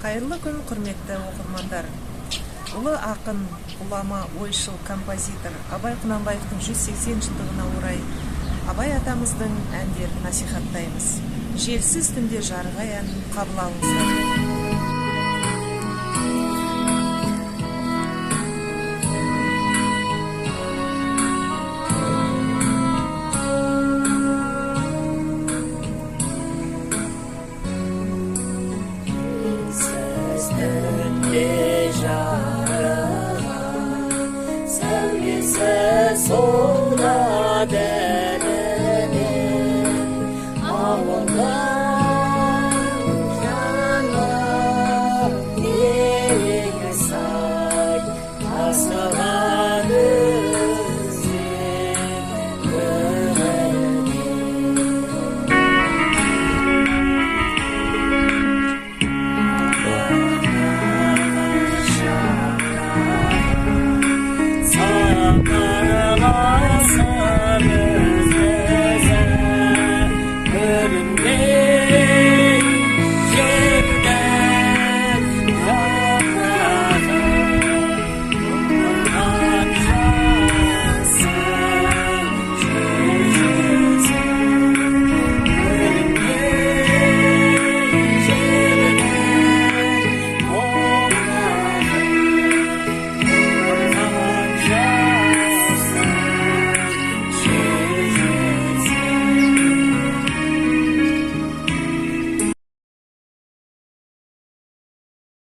Кайырлы күн, құрметті оқырмандар. Ұлы ақын, ғұлама, ойшыл, композитор Абай Құнанбаевтың 180 жылдығына орай Абай атамыздың әндерін насихаттаймыз. Желсіз түнде жарық әнін қабыл алыңыздар. Sövgüsü sola